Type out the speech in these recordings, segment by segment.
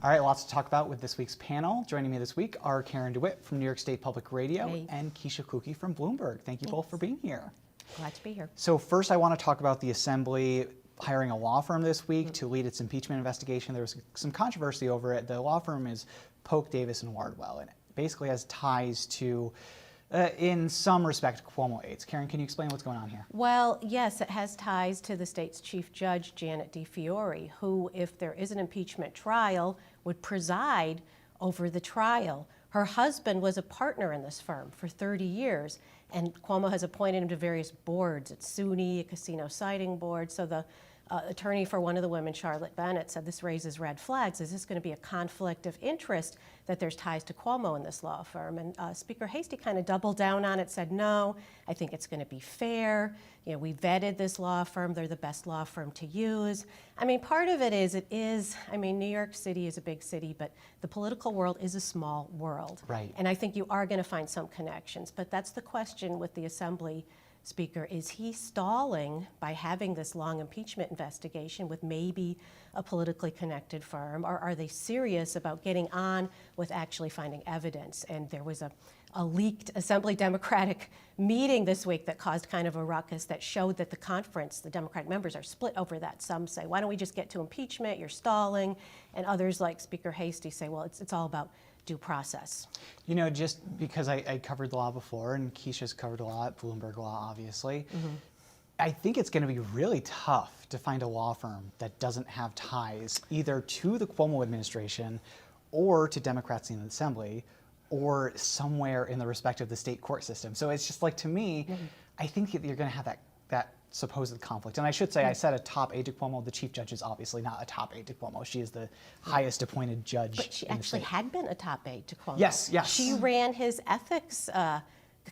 All right, lots to talk about with this week's panel. Joining me this week are Karen DeWitt from New York State Public Radio and Keisha Kuki from Bloomberg. Thank you both for being here. Glad to be here. So first I want to talk about the Assembly hiring a law firm this week to lead its impeachment investigation. There was some controversy over it. The law firm is Polk, Davis & Wardwell, and it basically has ties to, in some respect, Cuomo aides. Karen, can you explain what's going on here? Well, yes, it has ties to the state's chief judge, Janet DeFiore, who, if there is an impeachment trial, would preside over the trial. Her husband was a partner in this firm for 30 years, and Cuomo has appointed him to various boards at SUNY, a casino siting board. So the attorney for one of the women, Charlotte Bennett, said this raises red flags. Is this going to be a conflict of interest that there's ties to Cuomo in this law firm? And Speaker Heastie kind of doubled down on it, said, no, I think it's going to be fair. You know, we vetted this law firm. They're the best law firm to use. I mean, part of it is, I mean, New York City is a big city, but the political world is a small world. Right. And I think you are going to find some connections. But that's the question with the Assembly Speaker. Is he stalling by having this long impeachment investigation with maybe a politically connected firm, or are they serious about getting on with actually finding evidence? And there was a leaked Assembly Democratic meeting this week that caused kind of a ruckus that showed that the conference, the Democratic members, are split over that. Some say, why don't we just get to impeachment? You're stalling. And others, like Speaker Heastie, say, well, it's all about due process. You know, just because I covered the law before, and Keisha's covered a lot, Bloomberg Law, obviously, I think it's going to be really tough to find a law firm that doesn't have ties either to the Cuomo administration or to Democrats in the Assembly or somewhere in the respect of the state court system. So it's just like, to me, I think that you're going to have that supposed conflict. And I should say, I said a top aide to Cuomo. The chief judge is obviously not a top aide to Cuomo. She is the highest appointed judge. But she actually had been a top aide to Cuomo. Yes, yes. She ran his ethics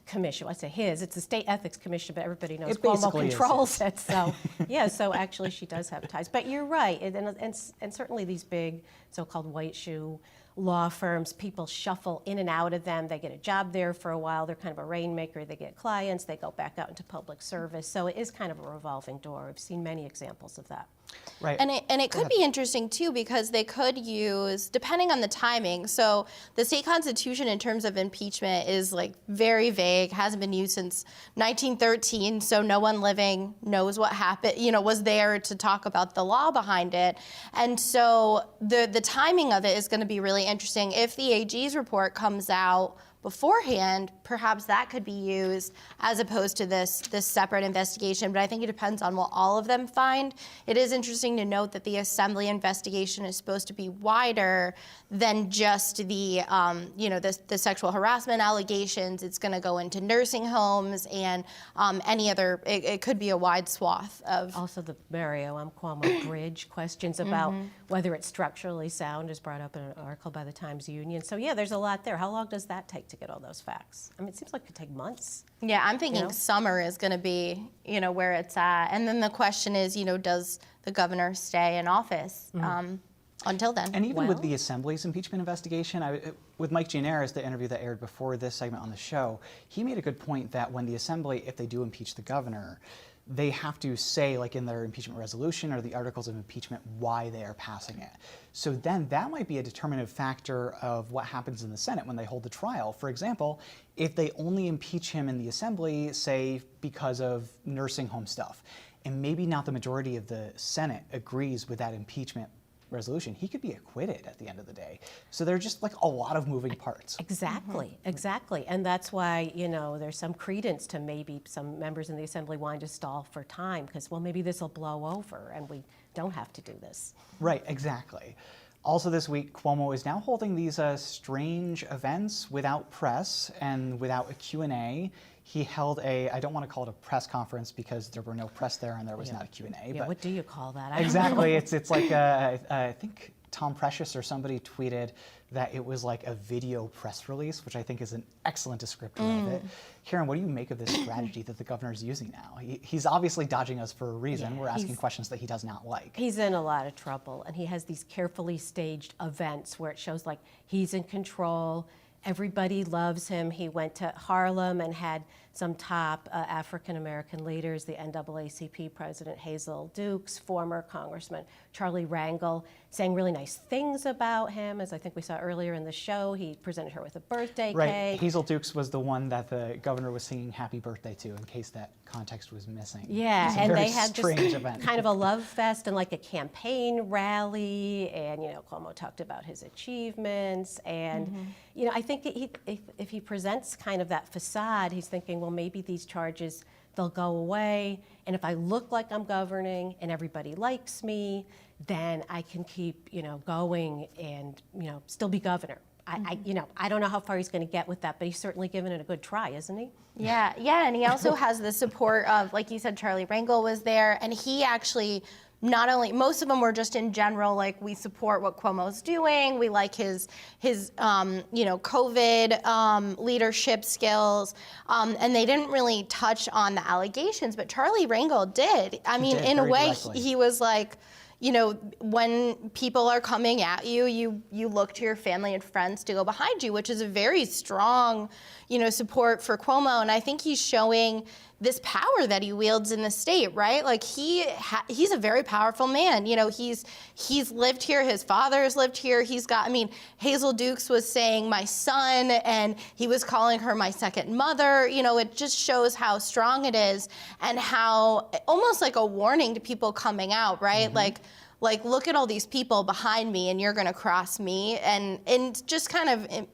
commission. I say his, it's the state ethics commission, but everybody knows Cuomo controls it. So yeah, so actually she does have ties. But you're right, and certainly these big so-called white shoe law firms, people shuffle in and out of them. They get a job there for a while. They're kind of a rainmaker. They get clients. They go back out into public service. So it is kind of a revolving door. I've seen many examples of that. Right. And it could be interesting, too, because they could use, depending on the timing, so the state constitution in terms of impeachment is like very vague, hasn't been used since 1913, so no one living knows what happened, you know, was there to talk about the law behind it. And so the timing of it is going to be really interesting. If the AG's report comes out beforehand, perhaps that could be used as opposed to this separate investigation. But I think it depends on what all of them find. It is interesting to note that the Assembly investigation is supposed to be wider than just the the sexual harassment allegations. It's going to go into nursing homes and any other. It could be a wide swath of. Also, the Mario Cuomo Bridge questions about whether it's structurally sound is brought up in an article by the Times-Union. So yeah, there's a lot there. How long does that take to get all those facts? I mean, it seems like it could take months. Yeah, I'm thinking summer is going to be, where it's at. And then the question is, does the governor stay in office until then? And even with the Assembly's impeachment investigation, with Mike Gianaris, the interview that aired before this segment on the show, he made a good point that when the Assembly, if they do impeach the governor, they have to say, like in their impeachment resolution or the articles of impeachment, why they are passing it. So then that might be a determinative factor of what happens in the Senate when they hold the trial. For example, if they only impeach him in the Assembly, say because of nursing home stuff, and maybe not the majority of the Senate agrees with that impeachment resolution, he could be acquitted at the end of the day. So there are just like a lot of moving parts. Exactly, exactly. And that's why, there's some credence to maybe some members in the Assembly wanting to stall for time because, well, maybe this will blow over and we don't have to do this. Right, exactly. Also this week, Cuomo is now holding these strange events without press and without a Q&A. He held I don't want to call it a press conference because there were no press there and there was not a Q&A. Yeah, but what do you call that? Exactly. It's like, I think Tom Precious or somebody tweeted that it was like a video press release, which I think is an excellent descriptor of it. Karen, what do you make of this strategy that the governor is using now? He's obviously dodging us for a reason. Yeah, we're asking questions that he does not like. He's in a lot of trouble, and he has these carefully staged events where it shows like he's in control. Everybody loves him. He went to Harlem and had some top African-American leaders, the NAACP President Hazel Dukes, former Congressman Charlie Rangel, saying really nice things about him. As I think we saw earlier in the show, he presented her with a birthday Right. cake. Hazel Dukes was the one that the governor was singing happy birthday to, in case that context was missing. Yeah, It's a and very they had strange this event. kind of a love fest and like a campaign rally, and Cuomo talked about his achievements, and I think if he presents kind of that facade, he's thinking, well, maybe these charges, they'll go away, and if I look like I'm governing and everybody likes me, then I can keep going and still be governor. I don't know how far he's going to get with that, but he's certainly given it a good try, isn't he? Yeah, and he also has the support of, like you said, Charlie Rangel was there, and he actually not only, most of them were just in general, like, we support what Cuomo's doing, we like his COVID leadership skills, and they didn't really touch on the allegations, but Charlie Rangel did. I mean, in a very way, directly. he was like, when people are coming at you, you look to your family and friends to go behind you, which is a very strong, support for Cuomo. And I think he's showing this power that he wields in the state, right? Like he's a very powerful man. He's lived here. His father has lived here. Hazel Dukes was saying my son, and he was calling her my second mother. It just shows how strong it is, and how almost like a warning to people coming out, right? Like look at all these people behind me, and you're going to cross me, and just kind of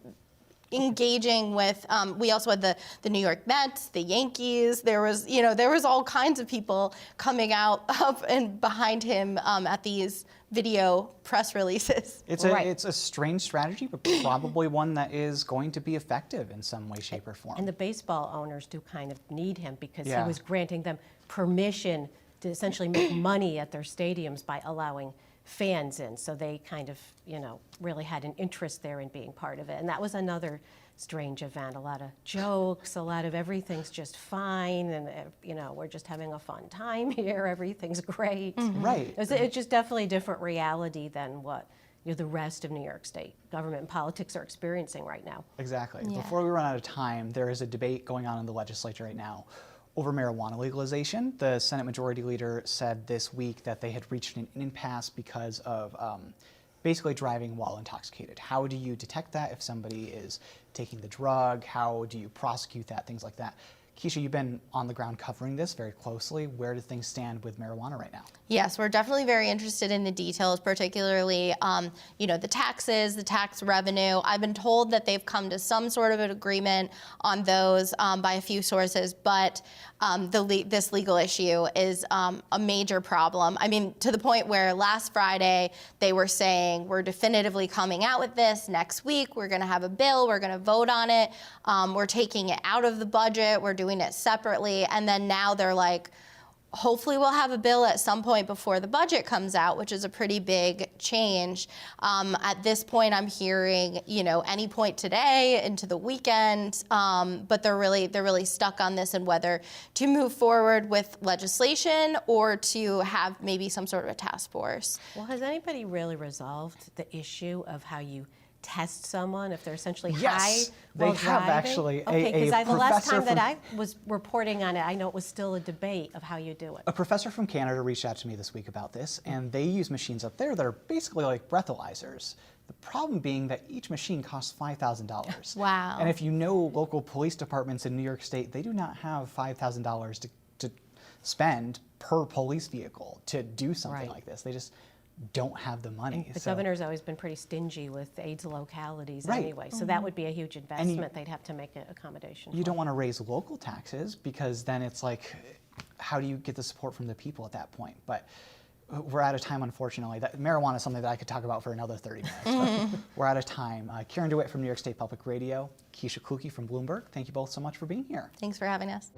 engaging with. We also had the New York Mets, the Yankees. There was all kinds of people coming out up and behind him at these video press releases. It's a strange strategy, but probably one that is going to be effective in some way, shape, or form. And the baseball owners do kind of need him because Yeah. he was granting them permission to essentially make money at their stadiums by allowing fans in. So they kind of, really had an interest there in being part of it. And that was another strange event. A lot of jokes, a lot of everything's just fine, and we're just having a fun time here. Everything's great. Right. It's just definitely a different reality than what the rest of New York State government and politics are experiencing right now. Exactly. Yeah. Before we run out of time, there is a debate going on in the legislature right now over marijuana legalization. The Senate Majority Leader said this week that they had reached an impasse because of basically driving while intoxicated. How do you detect that if somebody is taking the drug? How do you prosecute that? Things like that. Keisha, you've been on the ground covering this very closely. Where do things stand with marijuana right now? Yes, we're definitely very interested in the details, particularly, the taxes, the tax revenue. I've been told that they've come to some sort of an agreement on those by a few sources, but this legal issue is a major problem. I mean, to the point where last Friday they were saying we're definitively coming out with this next week. We're going to have a bill. We're going to vote on it. We're taking it out of the budget. We're doing it separately. And then now they're like, hopefully we'll have a bill at some point before the budget comes out, which is a pretty big change. At this point, I'm hearing, any point today into the weekend, but they're really stuck on this and whether to move forward with legislation or to have maybe some sort of a task force. Well, has anybody really resolved the issue of how you test someone if they're essentially Yes, high they while have driving? actually. Okay, A because the last professor time that from- I was reporting on it, I know it was still a debate of how you do it. A professor from Canada reached out to me this week about this, and they use machines up there that are basically like breathalyzers. The problem being that each machine costs $5,000. Wow. And if you know local police departments in New York State, they do not have $5,000 to spend per police vehicle to do something Right. like this. They just don't have the money. The So- governor's always been pretty stingy with AIDS localities Right. anyway, so that would be a huge investment. They'd have to make an accommodation You for. don't want to raise local taxes because then it's like, how do you get the support from the people at that point? But we're out of time, unfortunately. Marijuana is something that I could talk about for another 30 minutes, but we're out of time. Karen DeWitt from New York State Public Radio, Keisha Kluge from Bloomberg, thank you both so much for being here. Thanks for having us.